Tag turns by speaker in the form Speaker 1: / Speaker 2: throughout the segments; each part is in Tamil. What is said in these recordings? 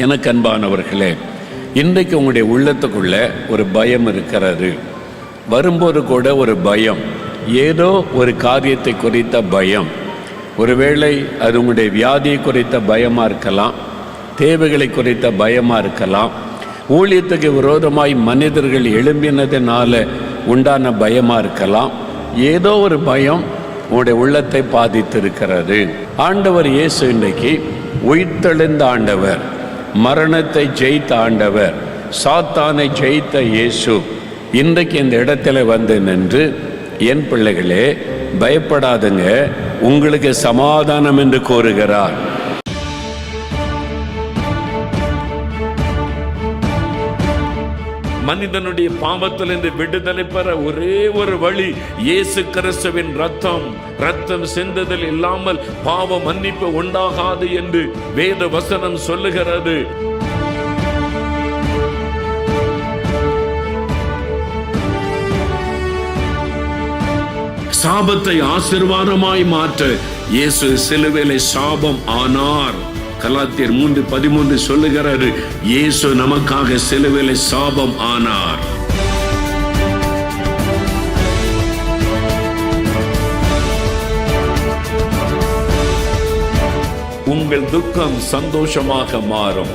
Speaker 1: எனக்கு அன்பானவர்களே, இன்றைக்கு உங்களுடைய உள்ளத்துக்குள்ள ஒரு பயம் இருக்கிறது. வரும்போது கூட ஒரு பயம், ஏதோ ஒரு காரியத்தை குறித்த பயம். ஒருவேளை அது உங்களுடைய வியாதியை குறித்த பயமாக இருக்கலாம், தேவைகளை குறித்த பயமாக இருக்கலாம், ஊழியத்துக்கு விரோதமாய் மனிதர்கள் எழும்பினதுனால உண்டான பயமாக இருக்கலாம். ஏதோ ஒரு பயம் உங்களுடைய உள்ளத்தை பாதித்திருக்கிறது. ஆண்டவர் இயேசு இன்றைக்கு உயிர்த்தெழுந்த ஆண்டவர், மரணத்தை ஜெயித்த ஆண்டவர், சாத்தானை ஜெயித்த இயேசு இன்றைக்கு இந்த இடத்துல வந்து நின்று, என் பிள்ளைகளே பயப்படாதுங்க, உங்களுக்கு சமாதானம் என்று கூறுகிறார். மனிதனுடைய பாவத்திலிருந்து விடுதலை பெற ஒரே ஒரு வழி இயேசு கிறிஸ்துவின் ரத்தம் சிந்துதல் இல்லாமல் பாவ மன்னிப்பு உண்டாகாது என்று வேத வசனம் சொல்லுகிறது. சாபத்தை ஆசீர்வாதமாய் மாற்ற இயேசு சிலுவையிலே சாபம் ஆனார். கலாத்தியர் 3:13 சொல்லுகிறாரு, இயேசு நமக்காக சிலுவையிலே சாபம் ஆனார். உங்கள் துக்கம் சந்தோஷமாக மாறும்.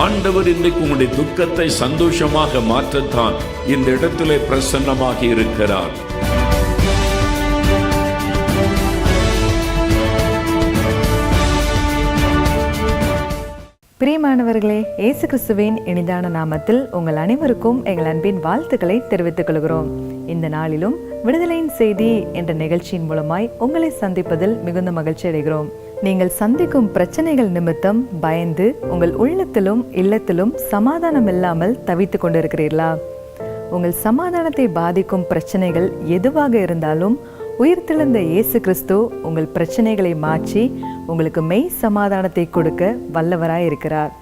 Speaker 1: ஆண்டவர் இன்றைக்கு உங்களுடைய துக்கத்தை சந்தோஷமாக மாற்றத்தான் இந்த இடத்திலே பிரசன்னமாக இருக்கிறார்.
Speaker 2: பிரியமானவர்களே, இயேசு கிறிஸ்துவின் இனிதான நாமத்தில் உங்கள் அனைவருக்கும் எங்கள் அன்பின் வாழ்த்துக்களை தெரிவித்துக் கொள்கிறோம். இந்த நாளிலும் விடுதலையின் செய்தி என்ற நிகழ்ச்சியின் மூலமாய் உங்களை சந்திப்பதில் மிகுந்த மகிழ்ச்சி அடைகிறோம். நீங்கள் சந்திக்கும் பிரச்சனைகள் நிமித்தம் பயந்து உங்கள் உள்ளத்திலும் இல்லத்திலும் சமாதானம் இல்லாமல் தவித்துக் கொண்டிருக்கிறீர்களா? உங்கள் சமாதானத்தை பாதிக்கும் பிரச்சனைகள் எதுவாக இருந்தாலும் உயிர்த்தெழுந்த இயேசு கிறிஸ்து உங்கள் பிரச்சனைகளை மாற்றி உங்களுக்கு மெய் சமாதானத்தை கொடுக்க வல்லவராய் இருக்கிறார்.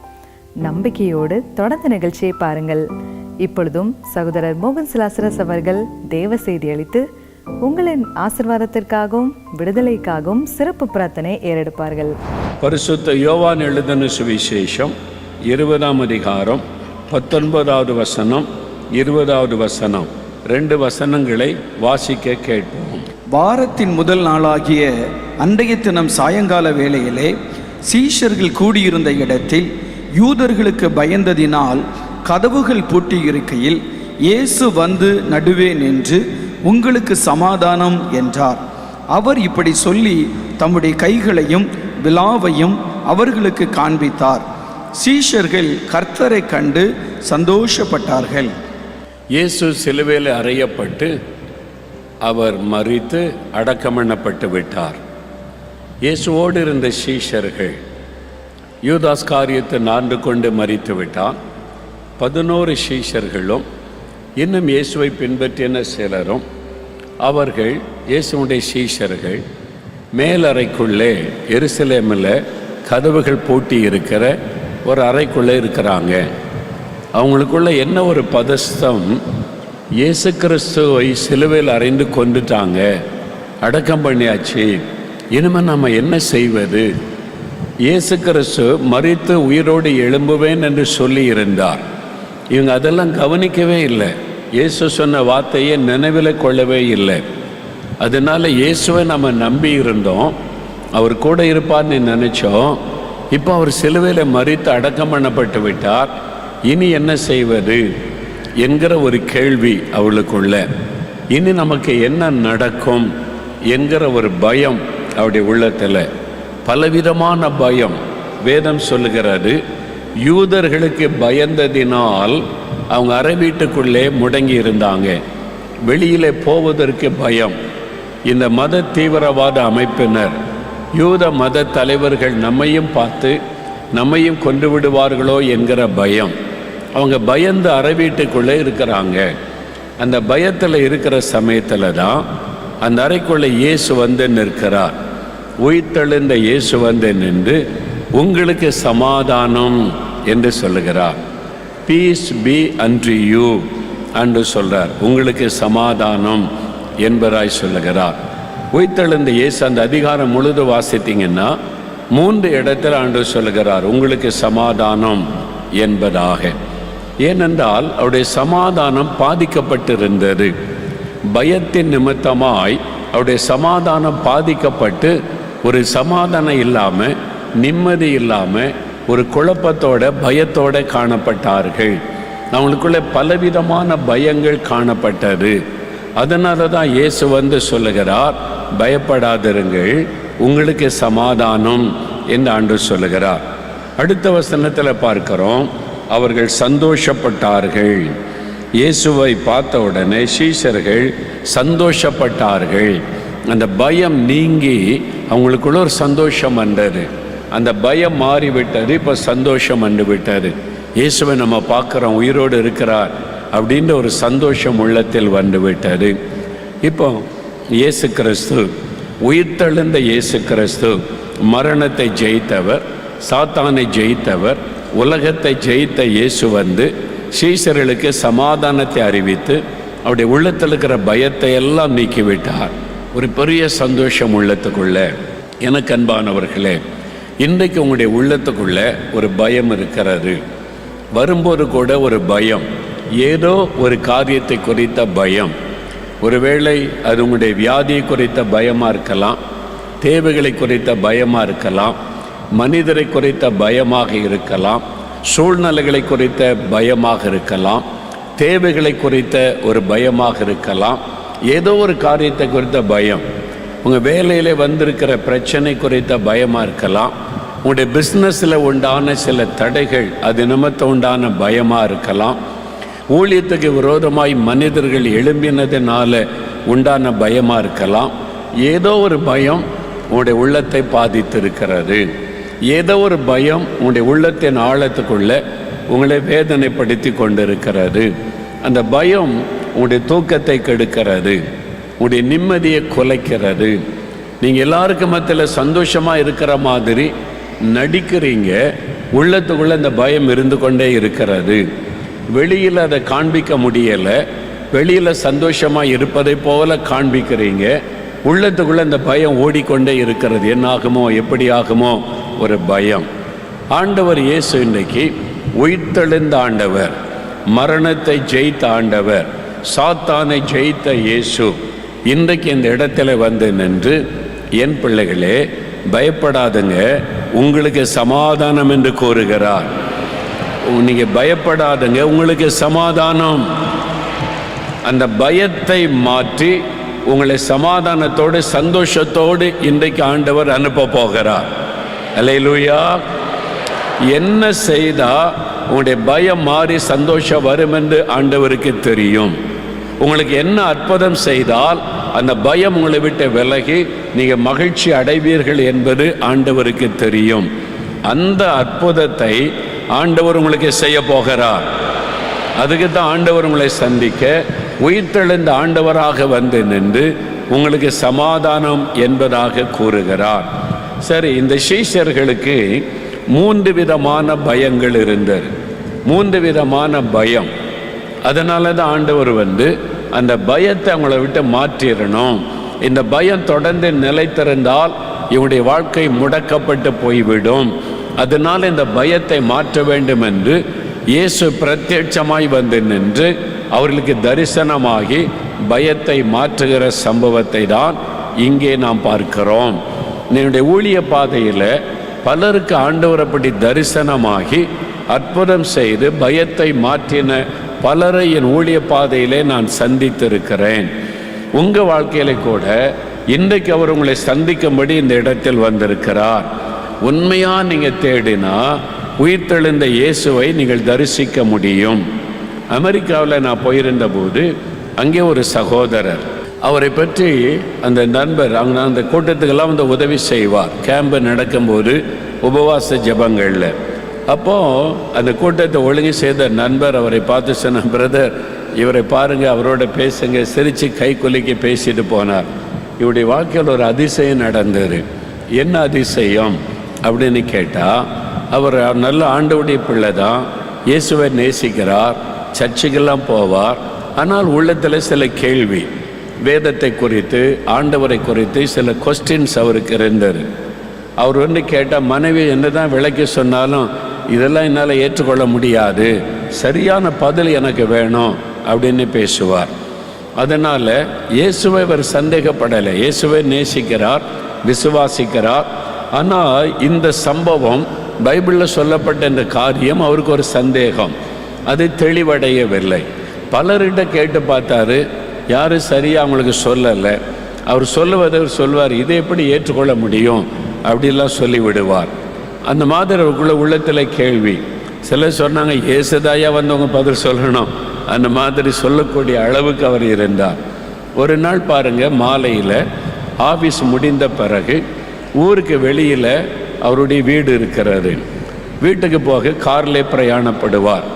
Speaker 2: நம்பிக்கையோடு தொடர்ந்து நிகழ்ச்சியை பாருங்கள். இப்பொழுதும் சகோதரர் மோகன் சிலாசரஸ் அவர்கள் தேவ செய்தி அளித்து உங்களின் ஆசீர்வாதத்திற்காகவும் விடுதலைக்காகவும் சிறப்பு பிரார்த்தனை ஏறெடுப்பார்கள்.
Speaker 1: பரிசுத்த யோவான் எழுதின சுவிசேஷம் 20ஆம் அதிகாரம் 19வது வசனம் 20வது வசனம் 2 வசனங்களை வாசிக்க கேட்போம்.
Speaker 3: வாரத்தின் முதல் நாளாகிய அன்றைய தினம் சாயங்கால வேளையிலே சீஷர்கள் கூடியிருந்த இடத்தில் யூதர்களுக்கு பயந்ததினால் கதவுகள் பூட்டியிருக்கையில் இயேசு வந்து நடுவே நின்று, உங்களுக்கு சமாதானம் என்றார். அவர் இப்படி சொல்லி தம்முடைய கைகளையும் விலாவையும் அவர்களுக்கு காண்பித்தார். சீஷர்கள் கர்த்தரை கண்டு சந்தோஷப்பட்டார்கள்.
Speaker 1: இயேசு சிலுவையில் அறையப்பட்டு அவர் மரித்து அடக்கமண்ணப்பட்டு விட்டார். இயேசுவோடு இருந்த சீஷர்கள் யூதாஸ் காரியத்தை நான்கு கொண்டு மரித்து விட்டார். 11 சீஷர்களும் இன்னும் இயேசுவை பின்பற்றின சிலரும், அவர்கள் இயேசுடைய சீஷர்கள் மேலறைக்குள்ளே எருசலேமில் கதவுகள் பூட்டி இருக்கிற ஒரு அறைக்குள்ளே இருக்கிறாங்க. அவங்களுக்குள்ள என்ன ஒரு பதஸ்தம், இயேசு கிறிஸ்துவை சிலுவையில் அறைந்து கொண்டுட்டாங்க, அடக்கம் பண்ணியாச்சு, இனிமேல் நம்ம என்ன செய்வது? இயேசு கிறிஸ்து மரித்து உயிரோடு எழும்புவேன் என்று சொல்லி இருந்தார். இவங்க அதெல்லாம் கவனிக்கவே இல்லை. இயேசு சொன்ன வார்த்தையை நினைவில் கொள்ளவே இல்லை. அதனால இயேசுவை நம்ம நம்பி இருந்தோம், அவர் கூட இருப்பார்னு நினைச்சோம். இப்போ அவர் சிலுவையில் மரித்து அடக்கம் பண்ணப்பட்டு விட்டார், இனி என்ன செய்வது என்கிற ஒரு கேள்வி அவளுக்குள்ள. இனி நமக்கு என்ன நடக்கும் என்கிற ஒரு பயம் அவருடைய உள்ளத்தில், பலவிதமான பயம். வேதம் சொல்லுகிறது, யூதர்களுக்கு பயந்ததினால் அவங்க அறை வீட்டுக்குள்ளே முடங்கி இருந்தாங்க. வெளியிலே போவதற்கு பயம். இந்த மத தீவிரவாத அமைப்பினர், யூத மத தலைவர்கள் நம்மையும் பார்த்து நம்மையும் கொண்டு விடுவார்களோ என்கிற பயம். அவங்க பயந்து அறை வீட்டுக்குள்ளே இருக்கிறாங்க. அந்த பயத்தில் இருக்கிற சமயத்தில் தான் அந்த அறைக்குள்ளே இயேசு வந்து நிற்கிறார். உயிர்த்தெழுந்த இயேசு வந்து நின்று, உங்களுக்கு சமாதானம் என்று சொல்லுகிறார். பீஸ் பி அன்டு யூ என்று சொல்கிறார். உங்களுக்கு சமாதானம் என்பதாய் சொல்லுகிறார். உயிர்த்தெழுந்த இயேசு அந்த அதிகாரம் முழுது வாசித்தீங்கன்னா 3 இடத்துல ஆண்டவர் சொல்லுகிறார், உங்களுக்கு சமாதானம் என்பதாக. ஏனென்றால் அவருடைய சமாதானம் பாதிக்கப்பட்டிருந்தது. பயத்தின் நிமித்தமாய் அவருடைய சமாதானம் பாதிக்கப்பட்டு ஒரு சமாதானம் இல்லாமல், நிம்மதி இல்லாமல், ஒரு குழப்பத்தோட பயத்தோட காணப்பட்டார்கள். அவங்களுக்குள்ள பலவிதமான பயங்கள் காணப்பட்டது. அதனால தான் இயேசு வந்து சொல்லுகிறார், பயப்படாதிருங்கள், உங்களுக்கு சமாதானம் என்று ஆண்டவர் சொல்லுகிறார். அடுத்த வசனத்தில் பார்க்கிறோம், அவர்கள் சந்தோஷப்பட்டார்கள். இயேசுவை பார்த்த உடனே சீஷர்கள் சந்தோஷப்பட்டார்கள். அந்த பயம் நீங்கி அவங்களுக்குள்ள ஒரு சந்தோஷம் வந்தது. அந்த பயம் மாறிவிட்டது, இப்போ சந்தோஷம் வந்து விட்டது. இயேசுவை நம்ம பார்க்குறோம், உயிரோடு இருக்கிறார் அப்படின்ற ஒரு சந்தோஷம் உள்ளத்தில் வந்து விட்டது. இப்போ இயேசு கிறிஸ்து, உயிர்த்தெழுந்த இயேசு கிறிஸ்து, மரணத்தை ஜெயித்தவர், சாத்தானை ஜெயித்தவர், உலகத்தை ஜெயித்த இயேசு வந்து சீஷர்களுக்கு சமாதானத்தை அறிவித்து அவருடைய உள்ளத்தில் இருக்கிற பயத்தை எல்லாம் நீக்கிவிட்டார். ஒரு பெரிய சந்தோஷம் உள்ளத்துக்குள்ள. எனக்கு அன்பானவர்களே, இன்றைக்கு உங்களுடைய உள்ளத்துக்குள்ள ஒரு பயம் இருக்கிறது. வரும்போது கூட ஒரு பயம், ஏதோ ஒரு காரியத்தை குறித்த பயம். ஒருவேளை அது உங்களுடைய வியாதியை குறித்த பயமாக இருக்கலாம், தேவைகளை குறித்த பயமாக இருக்கலாம், மனிதரை குறித்த பயமாக இருக்கலாம், சூழ்நிலைகளை குறித்த பயமாக இருக்கலாம், தேவைகளை குறித்த ஒரு பயமாக இருக்கலாம், ஏதோ ஒரு காரியத்தை குறித்த பயம். உங்கள் வேலையில் வந்திருக்கிற பிரச்சனை குறித்த பயமாக இருக்கலாம், உங்களுடைய பிஸ்னஸில் உண்டான சில தடைகள் அது நிமித்தம் உண்டான பயமாக இருக்கலாம், ஊழியத்துக்கு விரோதமாய் மனிதர்கள் எழும்பினதுனால உண்டான பயமாக இருக்கலாம். ஏதோ ஒரு பயம் உங்களுடைய உள்ளத்தை பாதித்திருக்கிறது. ஏதோ ஒரு பயம் உங்களுடைய உள்ளத்தின் ஆழத்துக்குள்ள உங்களை வேதனைப்படுத்தி கொண்டிருக்கிறது. அந்த பயம் உங்களுடைய தூக்கத்தை கெடுக்கிறது, உங்களுடைய நிம்மதியை குலைக்கிறது. நீங்கள் எல்லாருக்கும் மத்தியில் சந்தோஷமாக இருக்கிற மாதிரி நடிக்கிறீங்க, உள்ளத்துக்குள்ளே அந்த பயம் இருந்து கொண்டே இருக்கிறது. வெளியில் அதை காண்பிக்க முடியலை, வெளியில் சந்தோஷமாக இருப்பதை போல காண்பிக்கிறீங்க, உள்ளத்துக்குள்ளே அந்த பயம் ஓடிக்கொண்டே இருக்கிறது. என்ன ஆகுமோ, எப்படி ஆகுமோ, ஒரு பயம். ஆண்டவர் இயேசு இன்றைக்கு உயிர்த்தெழுந்த ஆண்டவர், மரணத்தை ஜெயித்த ஆண்டவர், சாத்தானை ஜெயித்த இயேசு இன்றைக்கு இந்த இடத்துல வந்து நின்று, என் பிள்ளைகளே பயப்படாதுங்க, உங்களுக்கு சமாதானம் என்று கூறுகிறார். நீங்கள் பயப்படாதுங்க, உங்களுக்கு சமாதானம். அந்த பயத்தை மாற்றி உங்களை சமாதானத்தோடு சந்தோஷத்தோடு இன்றைக்கு ஆண்டவர் அனுப்ப போகிறார். அல்லேலூயா. என்ன செய்தால் உங்களுடைய பயம் மாறி சந்தோஷம் வரும் என்று ஆண்டவருக்கு தெரியும். உங்களுக்கு என்ன அற்புதம் செய்தால் அந்த பயம் உங்களை விட்டு விலகி நீங்கள் மகிழ்ச்சி அடைவீர்கள் என்பது ஆண்டவருக்கு தெரியும். அந்த அற்புதத்தை ஆண்டவர் உங்களுக்கு செய்ய போகிறார். அதுக்கு தான் ஆண்டவர் உங்களை சந்திக்க உயிர்த்தெழுந்த ஆண்டவராக வந்து நின்று உங்களுக்கு சமாதானம் என்பதாக கூறுகிறார். சரி, இந்த சீஷர்களுக்கு 3 விதமான பயங்கள் இருந்தது. 3 விதமான பயம். அதனால தான் ஆண்டவர் வந்து அந்த பயத்தை அவங்கள விட்டு மாற்றிடணும். இந்த பயம் தொடர்ந்து நிலைத்திருந்தால் இவனுடைய வாழ்க்கை முடக்கப்பட்டு போய்விடும். அதனால் இந்த பயத்தை மாற்ற வேண்டும் என்று இயேசு பிரத்யட்சமாய் வந்து நின்று அவர்களுக்கு தரிசனமாகி பயத்தை மாற்றுகிற சம்பவத்தை தான் இங்கே நாம் பார்க்கிறோம். என்னுடைய ஊழிய பாதையில் பலருக்கு ஆண்டவர் அப்படி தரிசனமாகி அற்புதம் செய்து பயத்தை மாற்றின பலரை என் ஊழிய பாதையிலே நான் சந்தித்திருக்கிறேன். உங்கள் வாழ்க்கையில கூட இன்றைக்கு அவர் உங்களை சந்திக்கும்படி இந்த இடத்தில் வந்திருக்கிறார். உண்மையாக நீங்கள் தேடினா உயிர்த்தெழுந்த இயேசுவை நீங்கள் தரிசிக்க முடியும். அமெரிக்காவில் நான் போயிருந்த போது அங்கே ஒரு சகோதரர், அவரை பற்றி அந்த நண்பர் அங்கே அந்த கூட்டத்துக்கெல்லாம் வந்து உதவி செய்வார். கேம்பு நடக்கும்போது உபவாச ஜபங்களில். அப்போது அந்த கூட்டத்தை ஒழுங்கு செய்த நண்பர் அவரை பார்த்து சொன்ன, பிரதர் இவரை பாருங்கள், அவரோட பேசுங்க, சிரித்து கை குலுக்கி பேசிட்டு போனார். இவருடைய வாழ்க்கையில் ஒரு அதிசயம் நடந்தது. என்ன அதிசயம் அப்படின்னு கேட்டால், அவர் நல்ல ஆண்டவருடைய பிள்ளை தான், இயேசுவை நேசிக்கிறார், சர்ச்சுக்கெல்லாம் போவார். ஆனால் உள்ளத்தில் சில கேள்வி, வேதத்தை குறித்து ஆண்டவரை குறித்து சில கொஸ்டின்ஸ் அவருக்கு இருந்தது. அவர் வந்து கேட்டால் மனைவி என்ன தான் விளக்கி சொன்னாலும் இதெல்லாம் என்னால் ஏற்றுக்கொள்ள முடியாது, சரியான பதில் எனக்கு வேணும் அப்படின்னு பேசுவார். அதனால் இயேசுவை அவர் சந்தேகப்படலை. இயேசுவை நேசிக்கிறார், விசுவாசிக்கிறார். ஆனால் இந்த சம்பவம், பைபிளில் சொல்லப்பட்ட இந்த காரியம் அவருக்கு ஒரு சந்தேகம், அது தெளிவடையவில்லை. பலர்கிட்ட கேட்டு பார்த்தாரு, யாரும் சரியாக அவங்களுக்கு சொல்லலை. அவர் சொல்லுவதை அவர் சொல்வார், இதை எப்படி ஏற்றுக்கொள்ள முடியும் அப்படிலாம் சொல்லிவிடுவார். அந்த மாதிரி அவருக்குள்ள உள்ளத்தில் கேள்வி. சிலர் சொன்னாங்க, இயேசுதாயா வந்தவங்க பதில் சொல்லணும், அந்த மாதிரி சொல்லக்கூடிய அளவுக்கு அவர் இருந்தார். ஒரு நாள் பாருங்கள், மாலையில் ஆஃபீஸ் முடிந்த பிறகு ஊருக்கு வெளியில் அவருடைய வீடு இருக்கிறது. வீட்டுக்கு போக கார்லே பிரயாணப்படுவார்.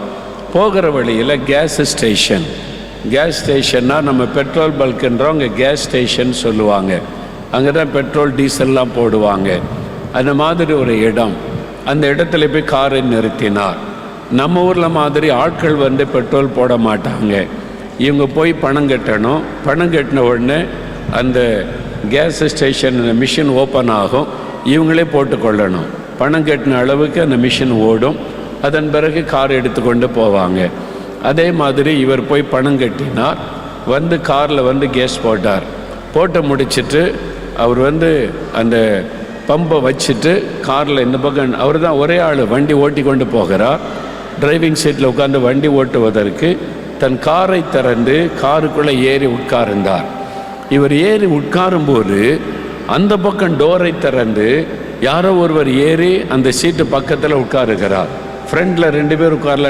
Speaker 1: போகிற வழியில் கேஸ் ஸ்டேஷன்னா நம்ம பெட்ரோல் பல்க்குன்றோம், அங்கே கேஸ் ஸ்டேஷன் சொல்லுவாங்க. அங்கே தான் பெட்ரோல் டீசல்லாம் போடுவாங்க. அந்த மாதிரி ஒரு இடம், அந்த இடத்துல போய் காரை நிறுத்தினார். நம்ம ஊரில் மாதிரி ஆட்கள் வந்து பெட்ரோல் போட மாட்டாங்க. இவங்க போய் பணம் கட்டணும். பணம் கட்டின உடனே அந்த கேஸ் ஸ்டேஷன் மிஷின் ஓப்பன் ஆகும், இவங்களே போட்டுக்கொள்ளணும். பணம் கட்டின அளவுக்கு அந்த மிஷின் ஓடும். அதன் பிறகு கார் எடுத்துக்கொண்டு போவாங்க. அதே மாதிரி இவர் போய் பணம் கட்டினார். வந்து காரில் வந்து கேஸ் போட்டு முடிச்சுட்டு அவர் வந்து அந்த பம்பை வச்சுட்டு காரில் இந்த பக்கம், அவர் தான் ஒரே ஆள் வண்டி ஓட்டி கொண்டு போகிறார். டிரைவிங் சீட்டில் உட்காந்து வண்டி ஓட்டுவதற்கு தன் காரை திறந்து காருக்குள்ளே ஏறி உட்கார்ந்தார். இவர் ஏறி உட்காரும்போது அந்த பக்கம் டோரை திறந்து யாரோ ஒருவர் ஏறி அந்த சீட்டு பக்கத்தில் உட்காருகிறார். ஃப்ரண்டில் 2 பேர் உட்காரல,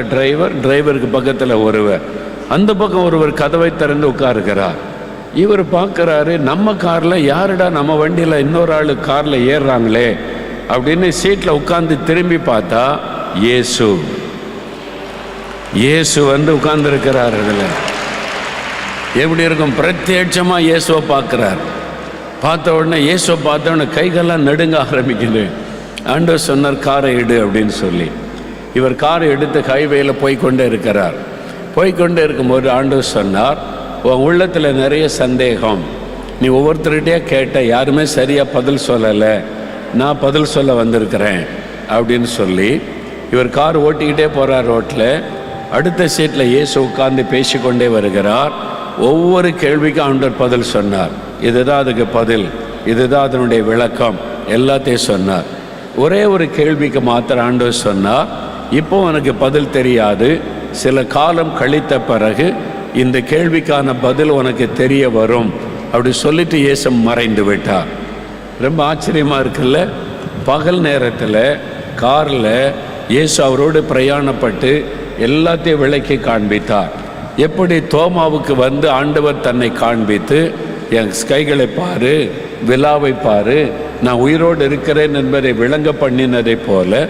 Speaker 1: டிரைவருக்கு பக்கத்தில் ஒருவர், அந்த பக்கம் ஒருவர் கதவை திறந்து உட்காருகிறார். இவர் பார்க்குறாரு, நம்ம காரில் யாருடா நம்ம வண்டியில் இன்னொரு ஆள் காரில் ஏறுறாங்களே அப்படின்னு சீட்டில் உட்காந்து திரும்பி பார்த்தா இயேசு வந்து உட்கார்ந்துருக்கிறார். அதில் எப்படி இருக்கும், பிரத்யட்சமாக இயேசுவை பார்க்குறார். பார்த்த உடனே இயேசுவை பார்த்த உடனே கைகள்லாம் நடுங்க ஆரம்பிக்குது. ஆண்டவர் சொன்னார், காரை எடு அப்படின்னு சொல்லி. இவர் காரை எடுத்து ஹைவேயில் போய்கொண்டே இருக்கிறார். போய்கொண்டே இருக்கும்போது ஆண்டவர் சொன்னார், உன் உள்ளத்தில் நிறைய சந்தேகம், நீ ஒவ்வொருத்தருகிட்டே கேட்ட, யாருமே சரியாக பதில் சொல்லலை, நான் பதில் சொல்ல வந்திருக்கிறேன் அப்படின்னு சொல்லி இவர் கார் ஓட்டிக்கிட்டே போகிறார். ரோட்டில் அடுத்த சீட்டில் இயேசு உட்கார்ந்து பேசிக்கொண்டே வருகிறார். ஒவ்வொரு கேள்விக்கும் ஆண்டவர் பதில் சொன்னார். இதுதான் அதுக்கு பதில், இதுதான் அதனுடைய விளக்கம், எல்லாத்தையும் சொன்னார். ஒரே ஒரு கேள்விக்கு மாத்திரம் ஆண்டவர் சொன்னார், இப்போ உனக்கு பதில் தெரியாது, சில காலம் கழித்த பிறகு இந்த கேள்விக்கான பதில் உனக்கு தெரிய வரும் அப்படி சொல்லிட்டு இயேசு மறைந்து விட்டார். ரொம்ப ஆச்சரியமாக இருக்குல்ல. பகல் நேரத்தில் காரில் இயேசு அவரோடு பிரயாணப்பட்டு எல்லாத்தையும் விளக்கி காண்பித்தார். எப்படி தோமாவுக்கு வந்து ஆண்டவர் தன்னை காண்பித்து, என் கைகளை பாரு, விலாவை பாரு, நான் உயிரோடு இருக்கிறேன் என்பதை விளங்க பண்ணினதை போல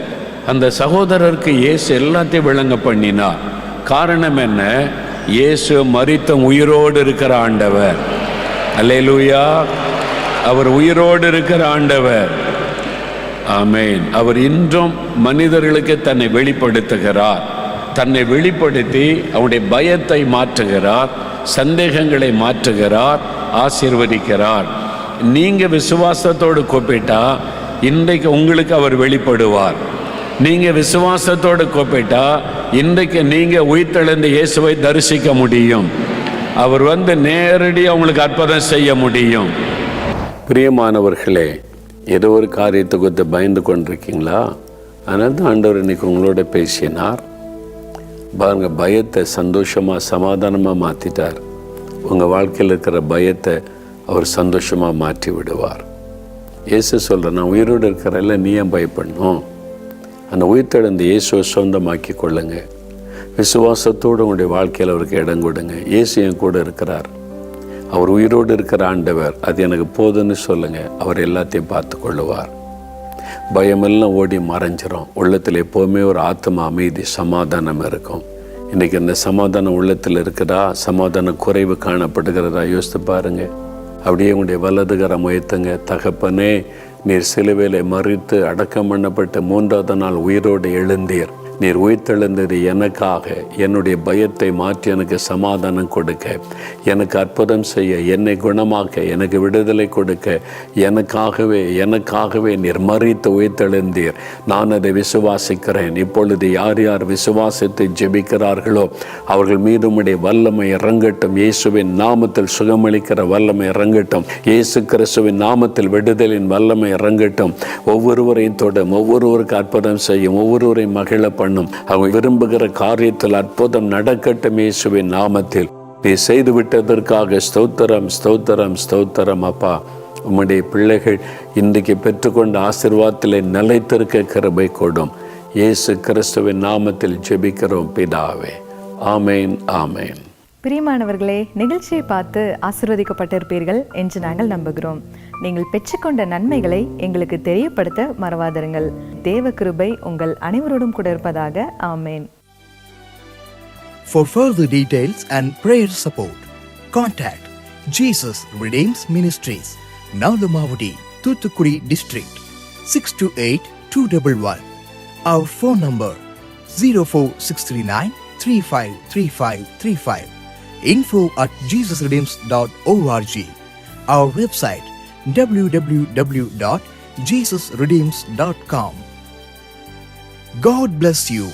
Speaker 1: அந்த சகோதரருக்கு இயேசு எல்லாத்தையும் விளங்க பண்ணினார். காரணம் என்ன? இயேசு மரித்த உயிரோடு இருக்கிற ஆண்டவர். அல்லேலூயா. அவர் உயிரோடு இருக்கிற ஆண்டவர். ஆமென். அவர் இன்றும் மனிதர்களுக்கு தன்னை வெளிப்படுத்துகிறார். தன்னை வெளிப்படுத்தி அவருடைய பயத்தை மாற்றுகிறார், சந்தேகங்களை மாற்றுகிறார், ஆசீர்வதிக்கிறார். நீங்கள் விசுவாசத்தோடு கூப்பிட்டா இன்றைக்கு உங்களுக்கு அவர் வெளிப்படுவார். நீங்கள் விசுவாசத்தோடு கூப்பிட்டா இன்றைக்கு நீங்கள் உயிர்த்தெழுந்த இயேசுவை தரிசிக்க முடியும். அவர் வந்து நேரடியாக உங்களுக்கு அற்புதம் செய்ய முடியும். பிரியமானவர்களே, ஏதோ ஒரு காரியத்தை குறித்து பயந்து கொண்டிருக்கீங்களா? அதனால தான் ஆண்டவர் இன்னைக்கு உங்களோட பேசினார். பாருங்க, பயத்தை சந்தோஷமாக சமாதானமாக மாற்றிட்டார். உங்கள் வாழ்க்கையில் இருக்கிற பயத்தை அவர் சந்தோஷமாக மாற்றி விடுவார். இயேசு சொல்கிற, நான் உயிரோடு இருக்கிறல்ல, நீ ஏன் பயப்படணும்? அந்த உயிர்த்தெழுந்த இயேசுவை சொந்தமாக்கி கொள்ளுங்க. விசுவாசத்தோடு உங்களுடைய வாழ்க்கையில் அவருக்கு இடம் கொடுங்க. இயேசு என் கூட இருக்கிறார், அவர் உயிரோடு இருக்கிற ஆண்டவர், அது எனக்கு போதுன்னு சொல்லுங்கள். அவர் எல்லாத்தையும் பார்த்து கொள்ளுவார். பயமெல்லாம் ஓடி மறைஞ்சிரும். உள்ளத்தில் எப்போவுமே ஒரு ஆத்ம அமைதி, சமாதானம் இருக்கும். இன்றைக்கி இந்த சமாதானம் உள்ளத்தில் இருக்குதா? சமாதான குறைவு காணப்படுகிறதா? யோசித்து பாருங்கள். அப்படியே உங்களுடைய வலதுகரம் உயர்த்துங்க. தகப்பனே, நீர் சிலுவையிலே மறித்து அடக்கம் பண்ணப்பட்டு 3ஆவது நாள் உயிரோடு எழுந்தீர். நீர் உயிர்த்தெழுந்தது எனக்காக, என்னுடைய பயத்தை மாற்றி எனக்கு சமாதானம் கொடுக்க, எனக்கு அற்புதம் செய்ய, என்னை குணமாக்க, எனக்கு விடுதலை கொடுக்க, எனக்காகவே நீர் மரித்து உயிர்த்தெழுந்தீர். நான் அதை விசுவாசிக்கிறேன். இப்பொழுது யார் யார் விசுவாசத்தை ஜெபிக்கிறார்களோ அவர்கள் மீது உம்முடைய வல்லமை இறங்கட்டும். இயேசுவின் நாமத்தில் சுகமளிக்கிற வல்லமை இறங்கட்டும். இயேசு கிறிஸ்துவின் நாமத்தில் விடுதலின் வல்லமை இறங்கட்டும். ஒவ்வொருவரையும் தொடும், ஒவ்வொருவருக்கு அற்புதம் செய்யும், ஒவ்வொருவரையும் மகிழ பண்ணும். அவங்க விரும்புகிற காரியத்தில் அற்புதம் நடக்கட்டும். இயேசுவின் நாமத்தில் நீ செய்து விட்டதற்காக ஸ்தோத்திரம், ஸ்தோத்திரம், ஸ்தோத்திரம். அப்பா, உம்முடைய பிள்ளைகள் இன்றைக்கு பெற்றுக்கொண்ட ஆசீர்வாதத்திலே நிலைத்திருக்க கிருபை கொடும். இயேசு கிறிஸ்துவின் நாமத்தில் ஜெபிக்கிறோம் பிதாவே. ஆமேன், ஆமேன்.
Speaker 2: பிரியமானவர்களே, நிகழ்ச்சியை பார்த்து ஆசீர்வதிக்கப்பட்டிருப்பீர்கள் என்று நாங்கள் நம்புகிறோம். நீங்கள் பெற்றுக்கொண்ட நன்மைகளை எங்களுக்கு தெரியப்படுத்த மறவாதிருங்கள். தேவ கிருபை உங்கள் அனைவரோடும் கூட இருப்பதாக. ஆமேன்.
Speaker 4: For further details and prayer support, contact Jesus Redeems Ministries, Nalumavudi, Thoothukudi District, 628-211. Our phone number 04639 353535. info@jesusredeems.org. Our website www.jesusredeems.com. God bless you.